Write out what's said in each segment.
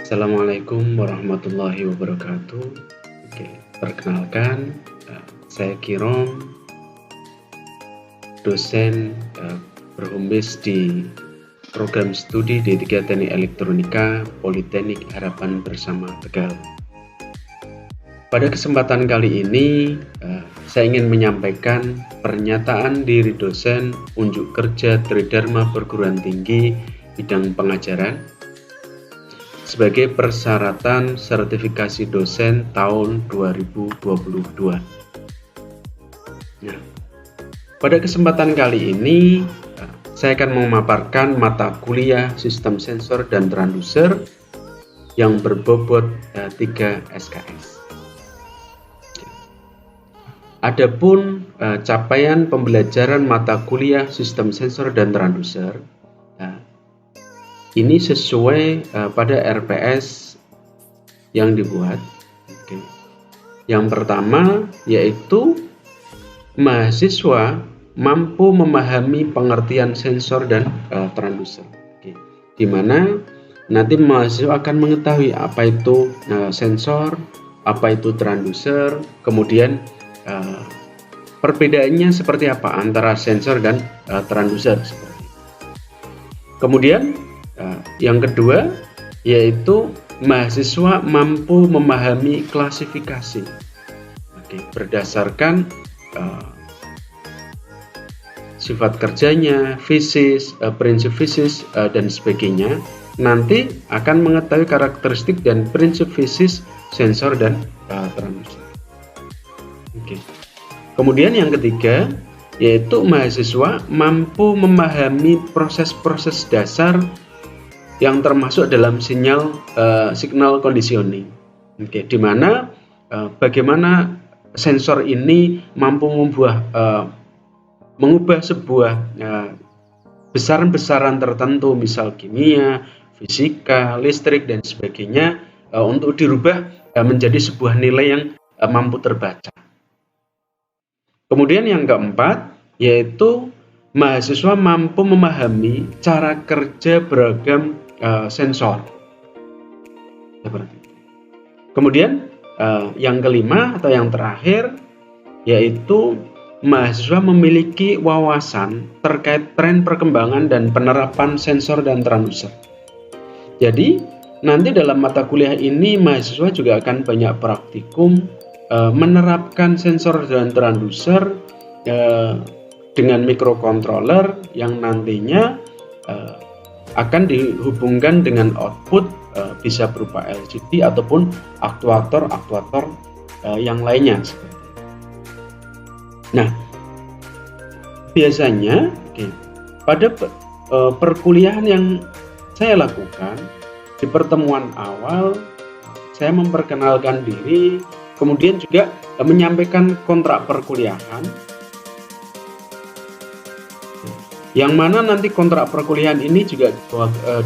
Assalamualaikum warahmatullahi wabarakatuh. Oke, perkenalkan, saya Kirom, dosen berhome base di program studi D3 Teknik Elektronika Politeknik Harapan Bersama Tegal. Pada kesempatan kali ini, saya ingin menyampaikan pernyataan diri dosen unjuk kerja Tridharma Perguruan Tinggi bidang pengajaran sebagai persyaratan sertifikasi dosen tahun 2022. Nah, pada kesempatan kali ini saya akan memaparkan mata kuliah Sistem Sensor dan Transducer yang berbobot 3 SKS. Adapun capaian pembelajaran mata kuliah Sistem Sensor dan Transducer ini sesuai pada RPS yang dibuat. Yang pertama yaitu mahasiswa mampu memahami pengertian sensor dan transducer. Di mana nanti mahasiswa akan mengetahui apa itu sensor, apa itu transducer, kemudian perbedaannya seperti apa antara sensor dan transducer. Kemudian yang kedua yaitu mahasiswa mampu memahami klasifikasi berdasarkan sifat kerjanya, fisis, prinsip fisis, dan sebagainya. Nanti akan mengetahui karakteristik dan prinsip fisis sensor dan transducer. Kemudian yang ketiga yaitu mahasiswa mampu memahami proses-proses dasar yang termasuk dalam signal conditioning, di mana bagaimana sensor ini mampu mengubah sebuah besaran-besaran tertentu, misal kimia, fisika, listrik, dan sebagainya, untuk dirubah menjadi sebuah nilai yang mampu terbaca. Kemudian yang keempat yaitu mahasiswa mampu memahami cara kerja beragam sensor. Kemudian yang kelima atau yang terakhir yaitu mahasiswa memiliki wawasan terkait tren perkembangan dan penerapan sensor dan transducer. Jadi nanti dalam mata kuliah ini mahasiswa juga akan banyak praktikum menerapkan sensor dan transducer dengan microcontroller yang nantinya akan dihubungkan dengan output bisa berupa LCD ataupun aktuator yang lainnya. Nah, biasanya pada perkuliahan yang saya lakukan di pertemuan awal, saya memperkenalkan diri, kemudian juga menyampaikan kontrak perkuliahan, yang mana nanti kontrak perkuliahan ini juga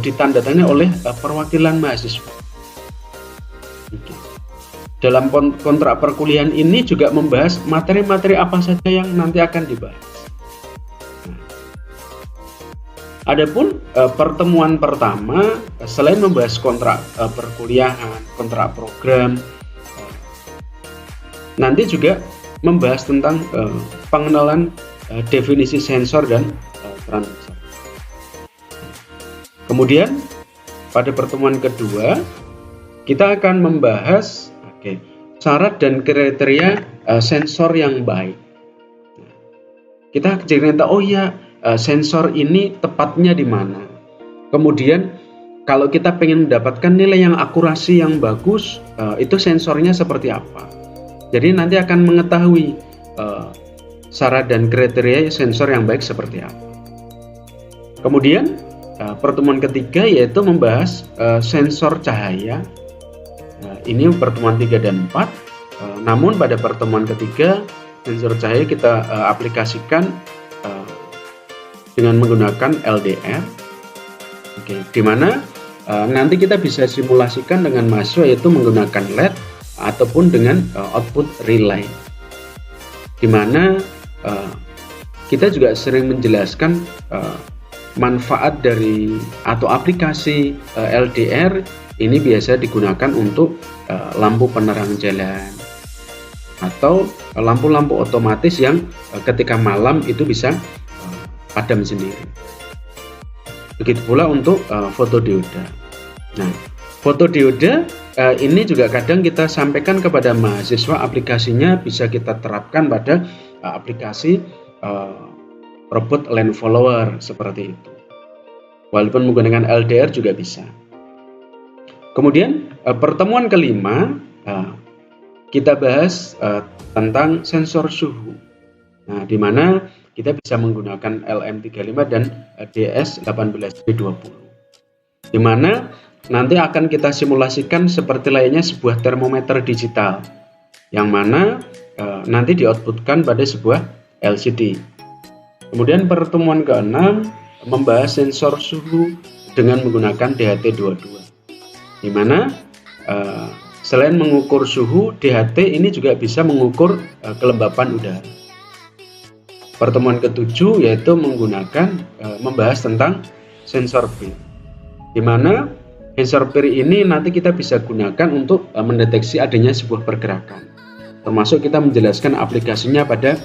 ditandatangani oleh perwakilan mahasiswa. Dalam kontrak perkuliahan ini juga membahas materi-materi apa saja yang nanti akan dibahas. Adapun pertemuan pertama, selain membahas kontrak perkuliahan, kontrak program, nanti juga membahas tentang pengenalan definisi sensor dan transducer. Kemudian pada pertemuan kedua kita akan membahas syarat dan kriteria sensor yang baik. Kita cerita, sensor ini tepatnya di mana. Kemudian kalau kita pengen mendapatkan nilai yang akurasi yang bagus, itu sensornya seperti apa. Jadi nanti akan mengetahui syarat dan kriteria sensor yang baik seperti apa. Kemudian pertemuan ketiga yaitu membahas sensor cahaya. Ini pertemuan 3 dan 4. Namun pada pertemuan ketiga sensor cahaya kita aplikasikan dengan menggunakan LDR. Di mana nanti kita bisa simulasikan dengan mahasiswa yaitu menggunakan LED ataupun dengan output relay. Di mana kita juga sering menjelaskan manfaat dari atau aplikasi LDR ini biasa digunakan untuk lampu penerang jalan atau lampu-lampu otomatis yang ketika malam itu bisa padam sendiri. Begitu pula untuk fotodioda. Nah, fotodioda ini juga kadang kita sampaikan kepada mahasiswa, aplikasinya bisa kita terapkan pada aplikasi robot land follower seperti itu. Walaupun menggunakan LDR juga bisa. Kemudian pertemuan kelima kita bahas tentang sensor suhu. Nah, di mana kita bisa menggunakan LM35 dan DS18B20. Di mana nanti akan kita simulasikan seperti layaknya sebuah termometer digital, yang mana nanti di-outputkan pada sebuah LCD. Kemudian pertemuan ke-6 membahas sensor suhu dengan menggunakan DHT22, di mana selain mengukur suhu, DHT ini juga bisa mengukur kelembapan udara. Pertemuan ke-7 yaitu membahas tentang sensor PIR, di mana sensor PIR ini nanti kita bisa gunakan untuk mendeteksi adanya sebuah pergerakan, termasuk kita menjelaskan aplikasinya pada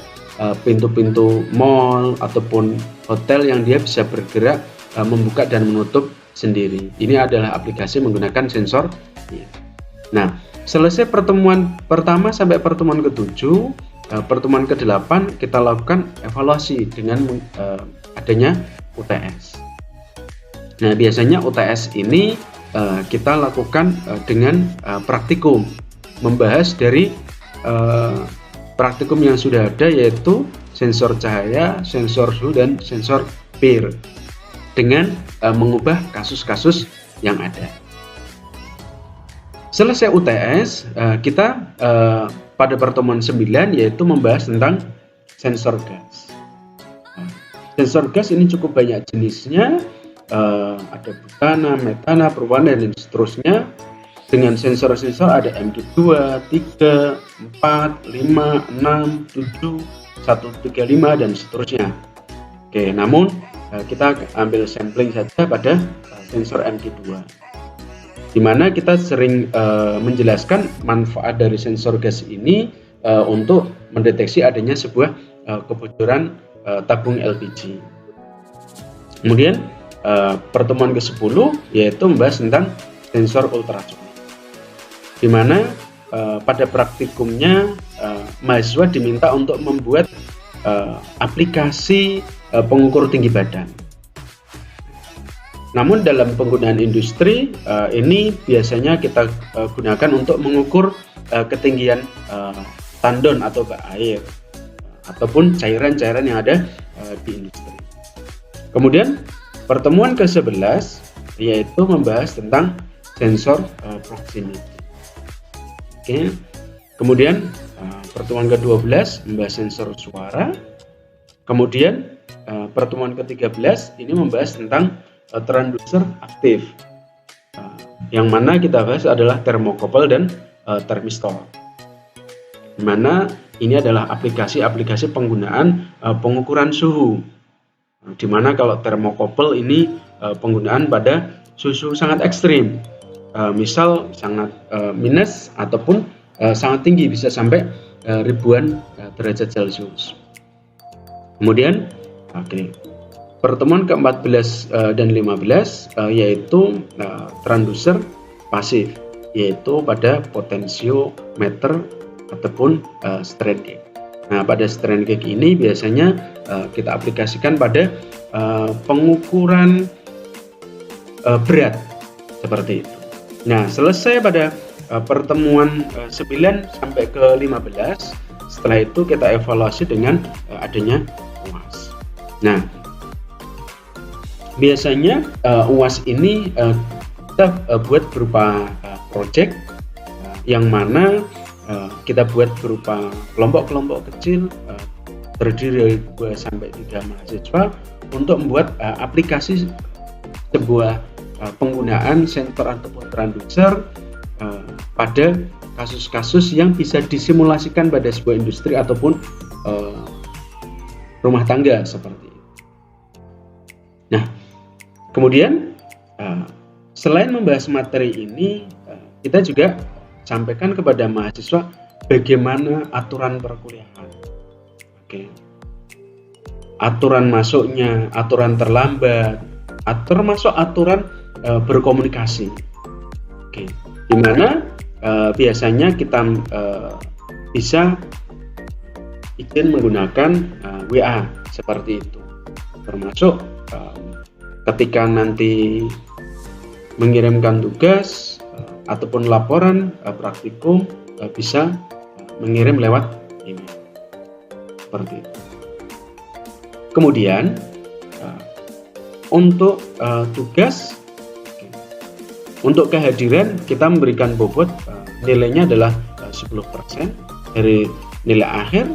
pintu-pintu mall ataupun hotel yang dia bisa bergerak membuka dan menutup sendiri. Ini adalah aplikasi menggunakan sensor. Nah, selesai pertemuan pertama sampai pertemuan ke-7, pertemuan ke-8 kita lakukan evaluasi dengan adanya UTS. Nah, biasanya UTS ini kita lakukan dengan praktikum, membahas dari praktikum yang sudah ada, yaitu sensor cahaya, sensor suhu, dan sensor PIR, dengan mengubah kasus-kasus yang ada. Selesai UTS, kita pada pertemuan 9 yaitu membahas tentang sensor gas. Sensor gas ini cukup banyak jenisnya, ada butana, metana, propana, dan seterusnya. Dengan sensor-sensor ada MD2, 3, 4, 5, 6, 7, 135, dan seterusnya. Oke, namun kita ambil sampling saja pada sensor MD2, di mana kita sering menjelaskan manfaat dari sensor gas ini untuk mendeteksi adanya sebuah kebocoran tabung LPG. Kemudian pertemuan ke-10 yaitu membahas tentang sensor ultrasonik, di mana pada praktikumnya mahasiswa diminta untuk membuat aplikasi pengukur tinggi badan. Namun dalam penggunaan industri ini biasanya kita gunakan untuk mengukur ketinggian tandon atau bak air ataupun cairan-cairan yang ada di industri. Kemudian pertemuan ke-11 yaitu membahas tentang sensor proximity. Oke. Kemudian pertemuan ke-12 membahas sensor suara. Kemudian pertemuan ke-13 ini membahas tentang transducer aktif, yang mana kita bahas adalah thermocouple dan thermistor, di mana ini adalah aplikasi-aplikasi penggunaan pengukuran suhu, di mana kalau thermocouple ini penggunaan pada suhu sangat ekstrim, misal sangat minus ataupun sangat tinggi, bisa sampai ribuan derajat Celcius. Kemudian pertemuan ke-14 dan 15 yaitu transducer pasif, yaitu pada potensiometer ataupun strain gauge. Nah, pada strain gauge ini biasanya kita aplikasikan pada pengukuran berat seperti itu. Nah, selesai pada pertemuan 9 sampai ke 15, setelah itu kita evaluasi dengan adanya UAS. Nah, biasanya UAS ini kita buat berupa project, yang mana kita buat berupa kelompok-kelompok kecil terdiri dari 2 sampai 3 mahasiswa untuk membuat aplikasi sebuah penggunaan sensor ataupun transducer pada kasus-kasus yang bisa disimulasikan pada sebuah industri ataupun rumah tangga seperti itu. Nah, kemudian Selain membahas materi ini, kita juga sampaikan kepada mahasiswa bagaimana aturan perkuliahan. Oke. Aturan masuknya, aturan terlambat, termasuk aturan berkomunikasi. Oke. Di mana biasanya kita bisa izin menggunakan WA seperti itu, termasuk ketika nanti mengirimkan tugas ataupun laporan praktikum bisa mengirim lewat email seperti itu. Kemudian untuk tugas, untuk kehadiran kita memberikan bobot nilainya adalah 10% dari nilai akhir.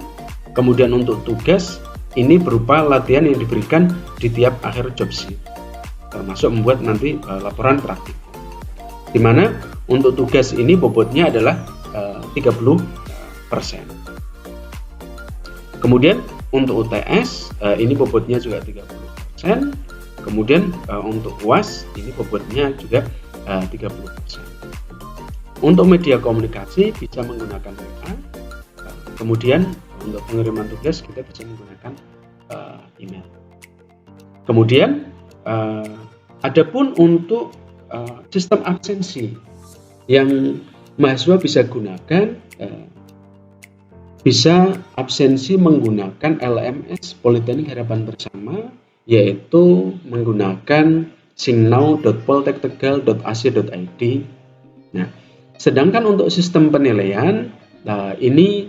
Kemudian untuk tugas ini berupa latihan yang diberikan di tiap akhir job sheet, termasuk membuat nanti laporan praktik, di mana untuk tugas ini bobotnya adalah 30%. Kemudian untuk UTS ini bobotnya juga 30%. Kemudian untuk UAS ini bobotnya juga 30%. Untuk media komunikasi bisa menggunakan WA. Kemudian untuk pengiriman tugas kita bisa menggunakan email. Kemudian adapun untuk sistem absensi yang mahasiswa bisa gunakan, bisa absensi menggunakan LMS Politeknik Harapan Bersama, yaitu menggunakan singnow.poltektegal.ac.id. Nah, sedangkan untuk sistem penilaian, ini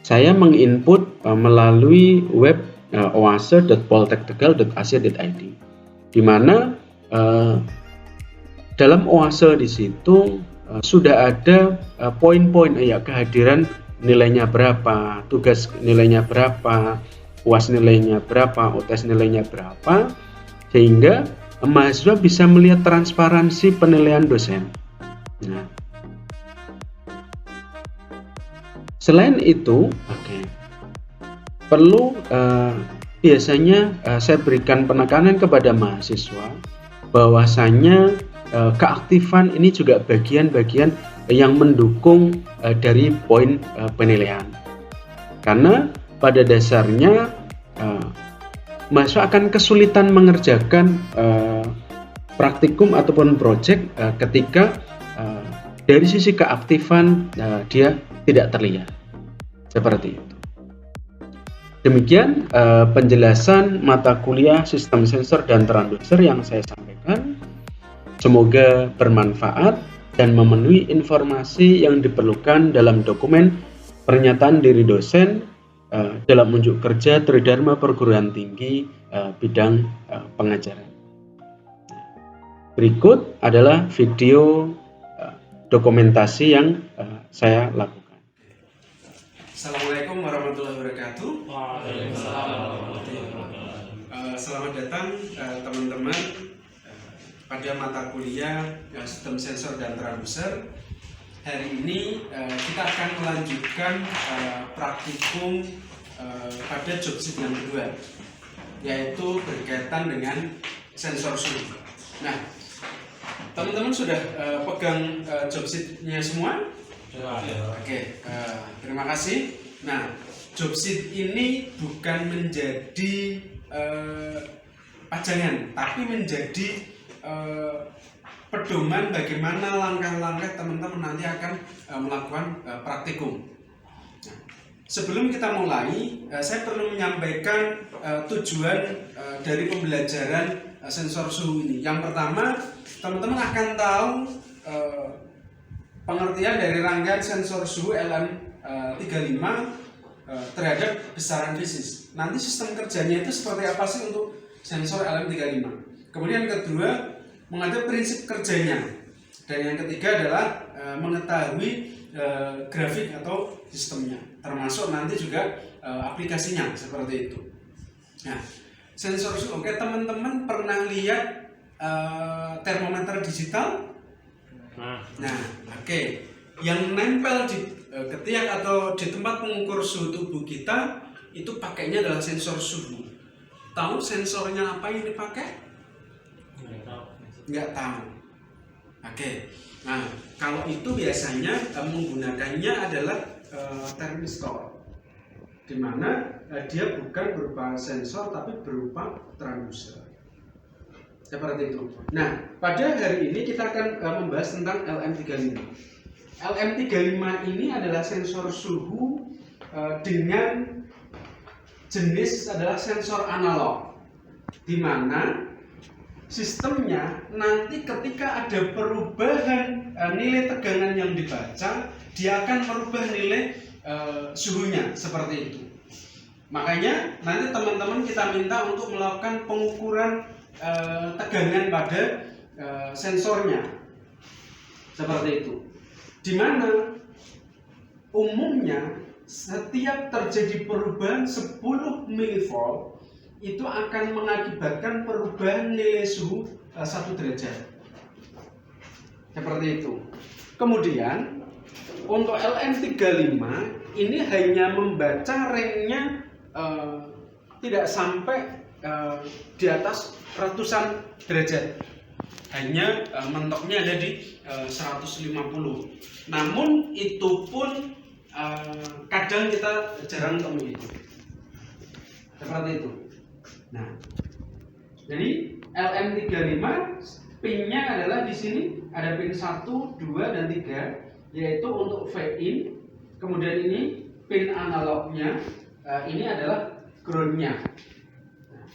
saya menginput melalui web oase.poltektegal.ac.id, di mana dalam oase di situ sudah ada poin-poin kehadiran nilainya berapa, tugas nilainya berapa, UAS nilainya berapa, UTS nilainya berapa, sehingga mahasiswa bisa melihat transparansi penilaian dosen. Nah, selain itu, perlu biasanya saya berikan penekanan kepada mahasiswa bahwasanya keaktifan ini juga bagian-bagian yang mendukung dari poin penilaian. Karena pada dasarnya mahasiswa akan kesulitan mengerjakan praktikum ataupun proyek ketika dari sisi keaktifan dia tidak terlihat. Seperti itu. Demikian penjelasan mata kuliah sistem sensor dan transducer yang saya sampaikan. Semoga bermanfaat dan memenuhi informasi yang diperlukan dalam dokumen pernyataan diri dosen dalam unjuk kerja Tridharma Perguruan Tinggi bidang pengajaran. Berikut adalah video dokumentasi yang saya lakukan. Assalamualaikum warahmatullahi wabarakatuh. Selamat datang teman-teman pada mata kuliah sistem sensor dan transducer. Hari ini kita akan melanjutkan praktikum pada job sheet yang kedua, yaitu berkaitan dengan sensor suhu. Nah, teman-teman sudah pegang job sheet-nya semua? Oke, terima kasih. Nah, job sheet ini bukan menjadi pajangan, tapi menjadi pedoman bagaimana langkah-langkah teman-teman nanti akan melakukan praktikum. Nah, sebelum kita mulai, saya perlu menyampaikan tujuan dari pembelajaran sensor suhu ini. Yang pertama, teman-teman akan tahu pengertian dari rangkaian sensor suhu LM35 terhadap besaran fisis. Nanti sistem kerjanya itu seperti apa sih untuk sensor LM35. Kemudian yang kedua, mengenai prinsip kerjanya. Dan yang ketiga adalah mengetahui grafik atau sistemnya, termasuk nanti juga aplikasinya seperti itu. Nah, sensor suhu, oke, teman-teman pernah lihat termometer digital? Nah, oke. Yang nempel di ketiak atau di tempat pengukur suhu tubuh kita itu pakainya adalah sensor suhu. Tahu sensornya apa yang dipakai? nggak tahu. Oke. Nah, kalau itu biasanya menggunakannya adalah thermistor, di mana dia bukan berupa sensor tapi berupa transducer. Seperti itu. Nah, pada hari ini kita akan membahas tentang LM35. LM35 ini adalah sensor suhu dengan jenis adalah sensor analog, di mana sistemnya nanti ketika ada perubahan nilai tegangan yang dibaca, dia akan merubah nilai suhunya seperti itu. Makanya nanti teman-teman kita minta untuk melakukan pengukuran tegangan pada sensornya seperti itu, di mana umumnya setiap terjadi perubahan 10 mV itu akan mengakibatkan perubahan nilai suhu 1 derajat. Seperti itu. Kemudian untuk LM35 ini hanya membaca range-nya tidak sampai di atas ratusan derajat. Hanya mentoknya ada di 150. Namun itu pun kadang kita jarang temui. Seperti itu. Nah, jadi LM35 pinnya adalah di sini ada pin 1, 2, dan 3, yaitu untuk V-in. Kemudian ini pin analognya, ini adalah groundnya. Nah,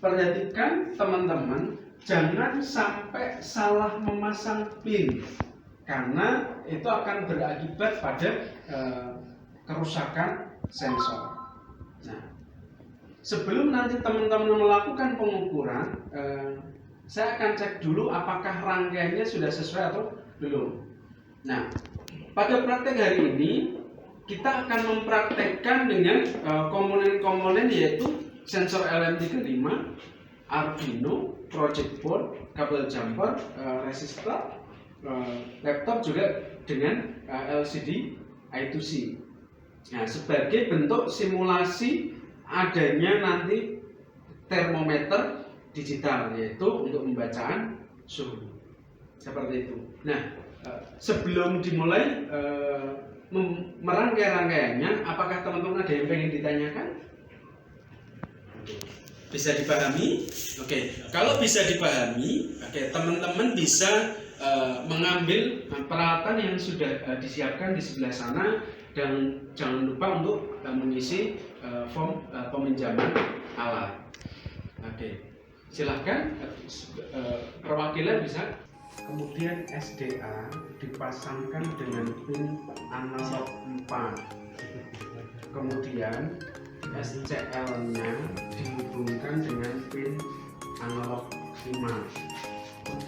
perhatikan teman-teman, jangan sampai salah memasang pin, karena itu akan berakibat pada kerusakan sensor. Nah, sebelum nanti teman-teman melakukan pengukuran, saya akan cek dulu apakah rangkaiannya sudah sesuai atau belum. Nah, pada praktek hari ini kita akan mempraktekkan dengan komponen-komponen yaitu sensor LM35, Arduino, project board, kabel jumper, resistor, laptop juga dengan LCD I2C. Nah, sebagai bentuk simulasi adanya nanti termometer digital, yaitu untuk pembacaan suhu seperti itu. Nah, sebelum dimulai merangkai-rangkaiannya, apakah teman-teman ada yang pengen ditanyakan? Bisa dipahami? Oke, kalau bisa dipahami, oke, teman-teman bisa mengambil peralatan yang sudah disiapkan di sebelah sana, dan jangan lupa untuk mengisi form peminjaman alat. Oke, silahkan perwakilan bisa. Kemudian SDA dipasangkan dengan pin analog 4. Kemudian SCL-nya dihubungkan dengan pin analog 5.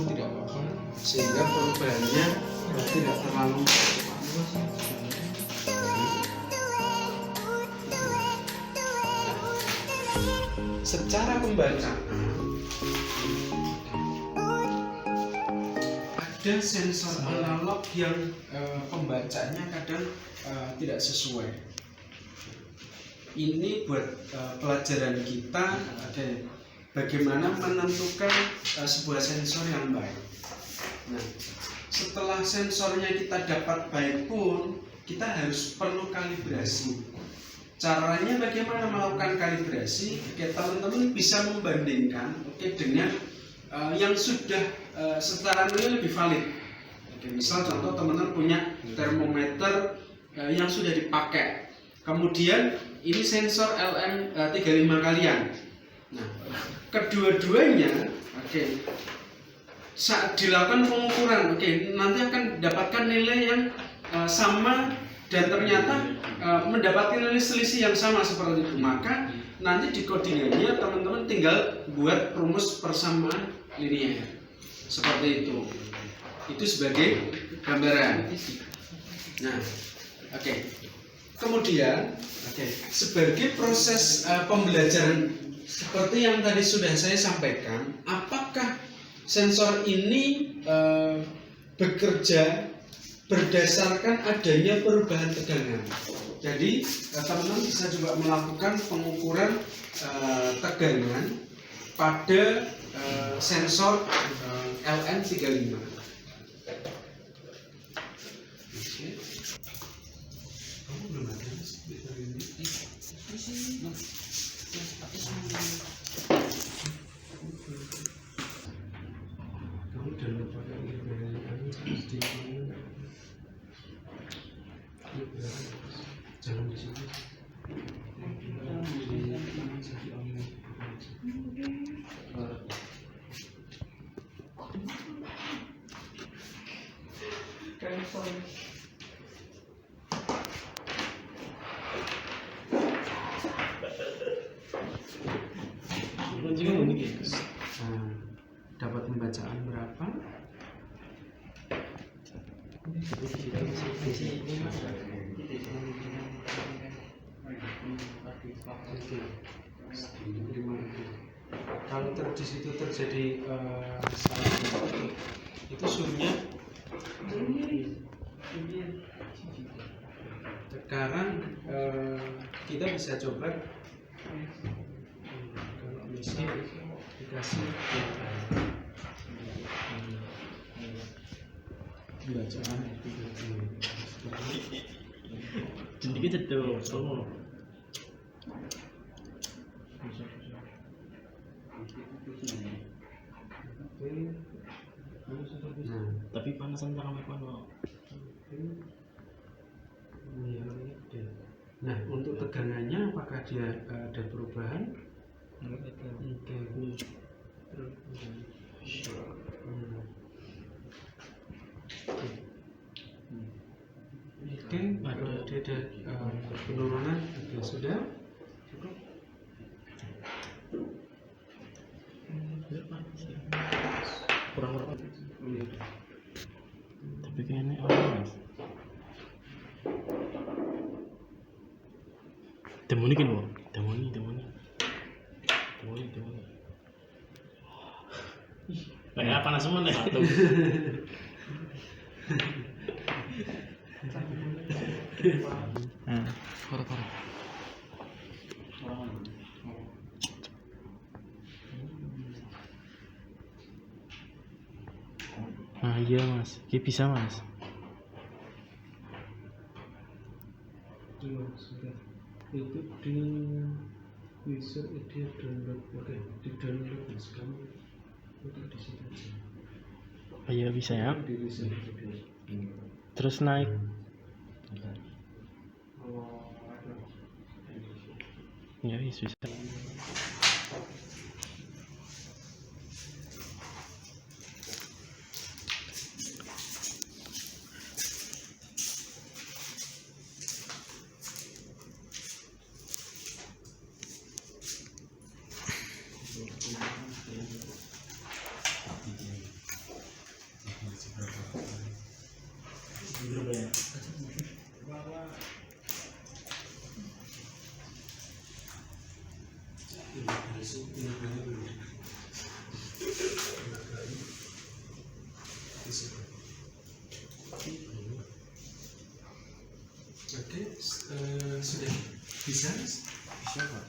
Tidak apa-apa, sehingga perubahannya tidak terlalu secara pembacaan. Ada sensor analog yang pembacanya kadang tidak sesuai. Ini buat pelajaran kita, bagaimana menentukan sebuah sensor yang baik. Nah, setelah sensornya kita dapat baik pun, kita harus perlu kalibrasi. Caranya bagaimana melakukan kalibrasi? Oke, teman-teman bisa membandingkan dengan yang sudah secara nilai lebih valid. Oke, misal contoh teman-teman punya termometer yang sudah dipakai. Kemudian ini sensor LM35 kalian. Nah, kedua-duanya, saat dilakukan pengukuran, nanti akan mendapatkan nilai yang sama dan ternyata mendapatkan nilai selisih yang sama seperti itu. Maka nanti di codingannya teman-teman tinggal buat rumus persamaan linear seperti itu. Itu sebagai gambaran. Nah, kemudian sebagai proses pembelajaran seperti yang tadi sudah saya sampaikan, apakah sensor ini bekerja berdasarkan adanya perubahan tegangan. Jadi teman-teman bisa juga melakukan pengukuran tegangan pada sensor LM35. Jangan di sini. Dapat pembacaan berapa? Kalau di situ terjadi salah itu suhunya. Sekarang kita bisa coba kalau misal dikasih bacaan Jadi jatuh. Tapi panasan tangan apa? Nah, untuk tegangannya apakah dia ada perubahan? Ada penurunan. Sudah cukup. Kurang berapa? Tapi kayaknya orang demoni kan loh, demoni. Kayak panas semua nih. Korek. Nah iya mas, bisa mas. Sudah. Itu di user dia download, di download mas kamu untuk di situ aja. Iya bisa ya. Terus naik. Ya bisa. Sudah bisa? Bisa pak.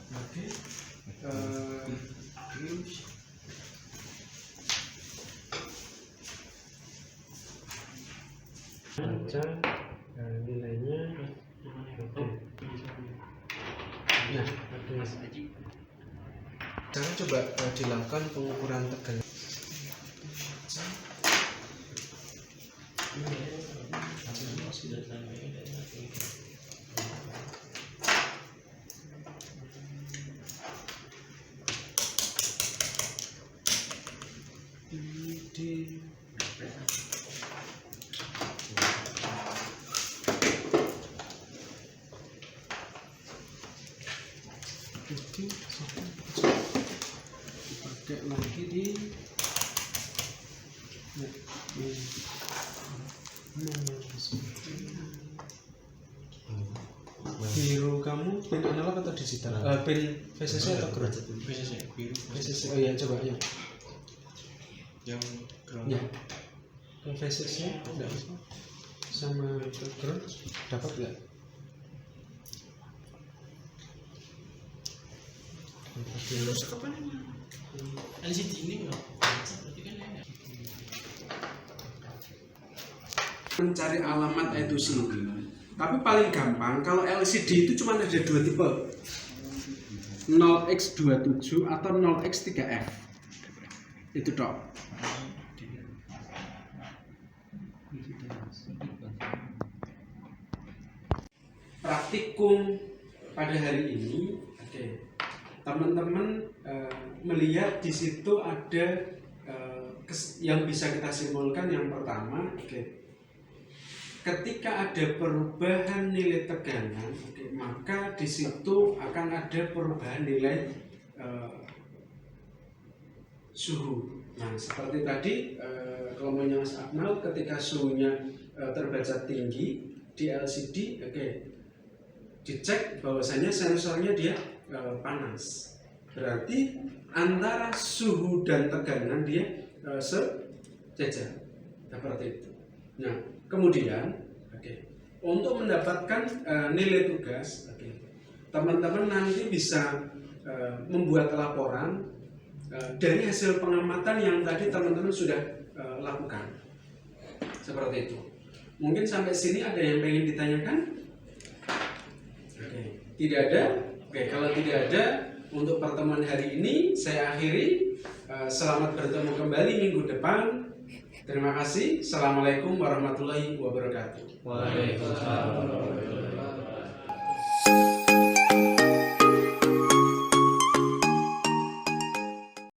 Baca nilainya. Nah, sekarang coba dilakukan pengukuran tegangan. LCD. Oke, pakai lagi di biru kamu pin analog atau digital? Pin VCC atau ground? VCC. Oh iya, coba ya. Yang Ya. Yang VCC enggak bisa. Sama ground dapat enggak? Terus kapan LCD ini enggak? Berarti kan ya. Mencari alamat itu sih. Tapi paling gampang kalau LCD itu cuma ada dua tipe, 0x27 atau 0x3f. Itu dok. Praktikum pada hari ini, oke, teman-teman melihat di situ ada yang bisa kita simpulkan. Yang pertama, oke, ketika ada perubahan nilai tegangan, oke, maka di situ akan ada perubahan nilai suhu. Nah, seperti tadi kelompoknya Mas Akmal, ketika suhunya terbaca tinggi di LCD, oke, dicek bahwasanya sensornya dia panas. Berarti antara suhu dan tegangan dia sejajar, seperti itu. Nah, kemudian, untuk mendapatkan nilai tugas, teman-teman nanti bisa membuat laporan dari hasil pengamatan yang tadi teman-teman sudah lakukan. Seperti itu. Mungkin sampai sini ada yang pengen ditanyakan? Tidak ada? Oke, kalau tidak ada, untuk pertemuan hari ini saya akhiri. Selamat bertemu kembali minggu depan. Terima kasih. Assalamualaikum warahmatullahi wabarakatuh. Waalaikumsalam warahmatullahi wabarakatuh.